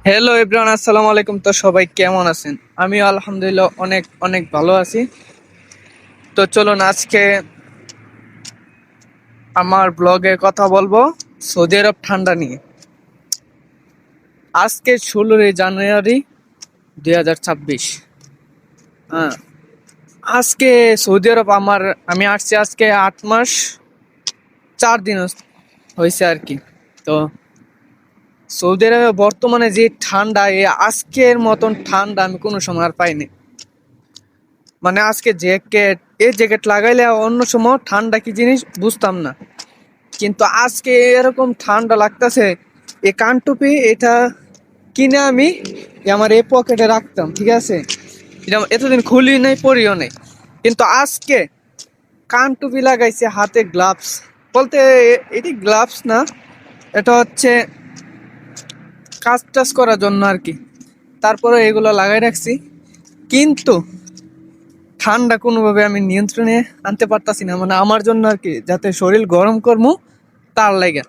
Hello everyone, আসসালামু আলাইকুম। তো সবাই কেমন আছেন? আমি আলহামদুলিল্লাহ অনেক অনেক ভালো আছি। তো চলুন আজকে আমার ব্লগে কথা বলবো সৌদি আরব ঠান্ডা নিয়ে। আজকে 16 জানুয়ারি 2026। হ্যাঁ, আজকে সৌদি আরব আমি আসছি আজকে 8 মাস 4 দিন হয়েছে আর কি। তো সৌদি আরবে বর্তমানে যে ঠান্ডা, আজকের মতন ঠান্ডা আমি কোনো সময় আর পাইনি। মানে আজকে জ্যাকেট লাগাইলে অন্য সময় ঠান্ডা কি জিনিস বুঝতাম না, কিন্তু আজকে এরকম ঠান্ডা লাগতেছে। এই কানটুপি এটা কিনে আমি আমার এই পকেটে রাখতাম, ঠিক আছে, এটা এতদিন খুলি নাই পরিও নাই, কিন্তু আজকে কানটুপি লাগাইছে, হাতে গ্লাভস বলতে এটি গ্লাভস না, এটা হচ্ছে কাজ টাজ করার জন্য আর কি। তারপরে এগুলো লাগাই রাখছি, কিন্তু ঠান্ডা কোনোভাবে আমি নিয়ন্ত্রণে আনতে পারতাছি না, মানে আমার জন্য আর কি, যাতে শরীর গরম করবো তার লাগে।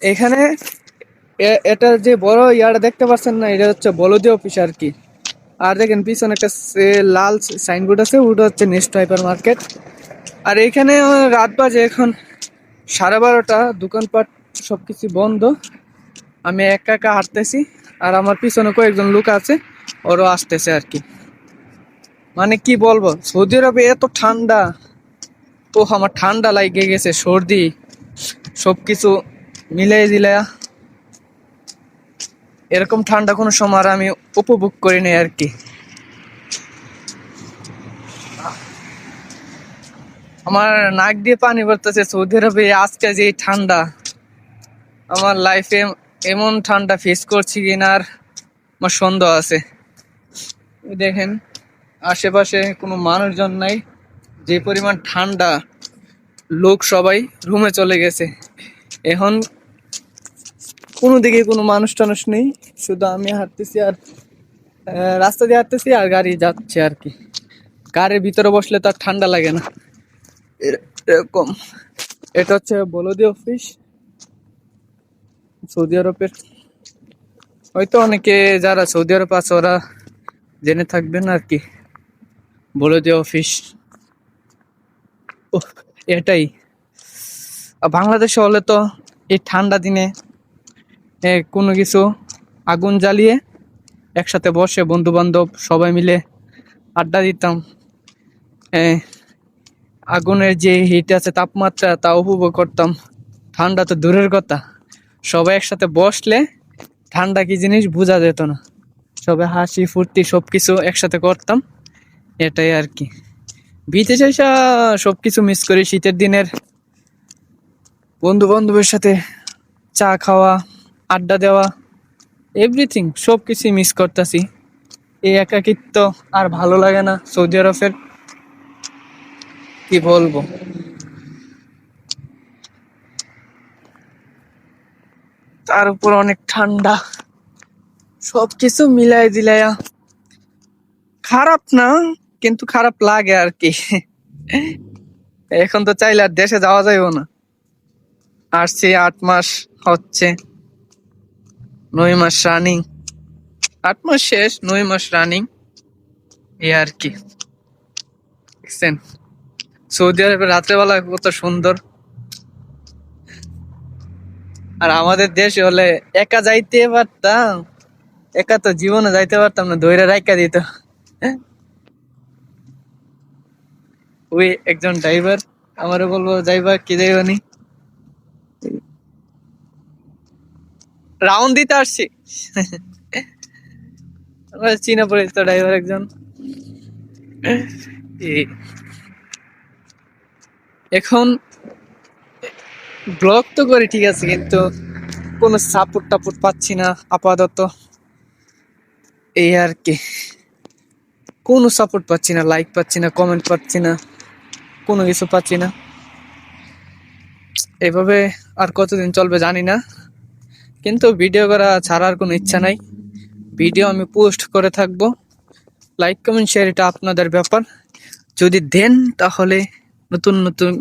এখানে এটা যে বড় ইয়াটা দেখতে পাচ্ছেন না, এটা হচ্ছে বলদি অফিস আর কি। আর দেখেন পিছনে একটা লাল সাইনবোর্ড আছে, ওটা হচ্ছে নেক্সট হাইপার মার্কেট। আর এখানে রাত বাজে এখন 12:30, দোকানপাট সবকিছু বন্ধ। আমি একা একা হাঁটতেছি, আর আমার পিছনে কয়েকজন লোক আছে, ওরও আসতেছে আর কি। মানে কি বলবো, সৌদি আরবে এত ঠান্ডা, তো আমার ঠান্ডা লাগে গেছে, সর্দি সবকিছু মিলাই দিলা। এরকম ঠান্ডা কোনো সময় আর আমি উপভোগ করি নাই আর কি। আমার নাক দিয়ে পানি পড়তেছে। সৌদি আরবে আজকে যে ঠান্ডা, আমার লাইফে এমন ঠান্ডা ফেস করছি কিনা আর আমার সন্দেহ আছে। দেখেন আশেপাশে কোনো মানুষজন নাই, যে পরিমাণ ঠান্ডা, লোক সবাই রুমে চলে গেছে। এখন কোনো দিকে কোনো মানুষ টানুষ নেই, শুধু আমি হাঁটতেছি আর রাস্তা দিয়ে হাঁটতেছি আর গাড়ি যাচ্ছে আর কি। গাড়ির ভিতরে বসলে তো আর ঠান্ডা লাগে না এরকম। এটা হচ্ছে বলদি অফিস সৌদি আরবের। হয়তো অনেকে যারা সৌদি আরব আছে ওরা জেনে থাকবেন আর কি, বলদি অফিস। ও, এটাই। আর বাংলাদেশে হলে তো এই ঠান্ডা দিনে কোনো কিছু আগুন জ্বালিয়ে একসাথে বসে বন্ধু বান্ধব সবাই মিলে আড্ডা দিতাম। আগুনের যে হিট আছে, তাপমাত্রা, তা উপভোগ করতাম। ঠান্ডা তো দূরের কথা, সবাই একসাথে বসলে ঠান্ডা কি জিনিস বোঝা যেত না। সবাই হাসি ফুর্তি সবকিছু একসাথে করতাম, এটাই আর কি। বিদেশে এসে সবকিছু মিস করি। শীতের দিনের বন্ধু বান্ধবের সাথে চা খাওয়া, আড্ডা দেওয়া, এভরিথিং সবকিছু মিস করতেছি। এই একাকিত্ব আর ভালো লাগে না সৌদি আরবের, কি বলবো। তার উপর অনেক ঠান্ডা, সবকিছু মিলাই দিলাইয়া খারাপ না, কিন্তু খারাপ লাগে আর কি। এখন তো চাইলে আর দেশে যাওয়া যাইব না। আসছি 8 মাস হচ্ছে, 9 মাস রানিং। 8 মাস শেষ, 9 মাস রানিং, এই আর কি। দেখছেন সৌদি আরবে রাত্রেবেলা কত সুন্দর। আর আমাদের দেশে হলে একা যাইতে পারতাম, একা তো জীবনে যাইতে পারতাম না, ধইরা রাইখা দিত। ওই একজন ড্রাইভার আমারে বলবো যাইবা কি যাইবানি, রাউন্ড দিতে আসছি। আমার চীনা পরিচিত ড্রাইভার একজন। এই এখন ব্লগ তো করি ঠিক আছে, কিন্তু কোনো সাপোর্ট টাপোর্ট পাচ্ছি না আপাতত, এই আর কি। কোনো সাপোর্ট পাচ্ছি না, লাইক পাচ্ছি না, কমেন্ট পাচ্ছি না, কোনো কিছু পাচ্ছি না। এভাবে আর কতদিন চলবে জানি না, কিন্তু ভিডিও করা ছাড়ার কোনো ইচ্ছা নাই। ভিডিও আমি পোস্ট করে থাকবো, লাইক কমেন্ট শেয়ার এটা আপনাদের ব্যাপার। যদি দেন তাহলে নতুন নতুন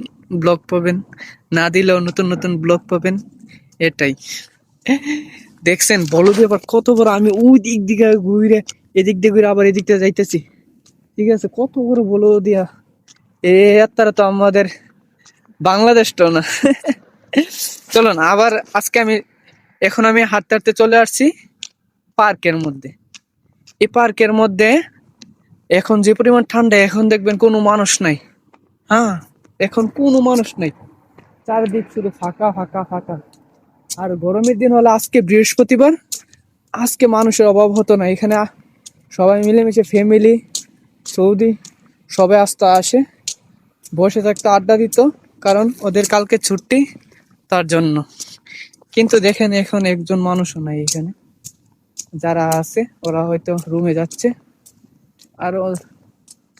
ব্লগ পাবেন, না দিলেও নতুন নতুন ব্লগ পাবেন, এটাই। দেখছেন বলদের আবার কত বড়, আমি ওই দিক দিকে ঘুরে এদিক দিয়ে ঘুরে আবার এদিক দিয়ে যাইতেছি। ঠিক আছে, কত বড় বলদিয়া। তারা তো আমাদের বাংলাদেশটাও না। চলো না আবার আজকে এখন আমি হাঁটতে হাঁটতে চলে আসছি পার্কের মধ্যে। এই পার্কের মধ্যে এখন যে পরিমাণ ঠান্ডা, এখন দেখবেন কোনো মানুষ নাই। হ্যাঁ, এখন কোনো মানুষ নাই, চারিদিক শুধু ফাঁকা ফাঁকা ফাঁকা। আর গরমের দিন হলে আজকে বৃহস্পতিবার, আজকে মানুষের অভাব হতো না এখানে। সবাই মিলেমিশে ফ্যামিলি সৌদি সবাই আসে, বসে থাকতো, আড্ডা দিত, কারণ ওদের কালকে ছুটি, তার জন্য। কিন্তু দেখেন এখন একজন মানুষও নাই এখানে, যারা আছে ওরা হয়তো রুমে যাচ্ছে। আর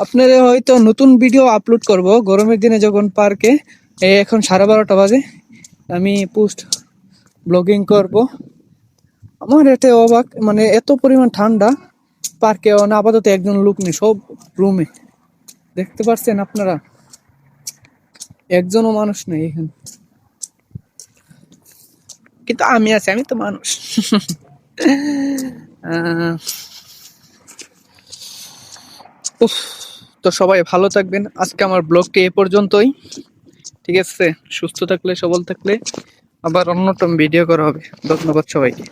আপনাদের হয়তো নতুন ভিডিও আপলোড করব গরমের দিনে যখন পার্কে, এখন 12:30 বাজে, আমি পোস্ট ব্লগিং করব। আমার এতে অবাক, মানে এত পরিমাণ ঠান্ডা পার্কে আপাতত একজন লোক নেই, সব রুমে। দেখতে পাচ্ছেন আপনারা, একজনও মানুষ নেই এখানে, কিন্তু আমি আছি, আমি তো মানুষ। আহ, উফ, তো সবাই ভালো থাকবেন, আজকে আমার ব্লগটি এ পর্যন্তই। ঠিক আছে, সুস্থ থাকলে সবল থাকলে আবার অন্যতম ভিডিও করা হবে। ধন্যবাদ সবাইকে।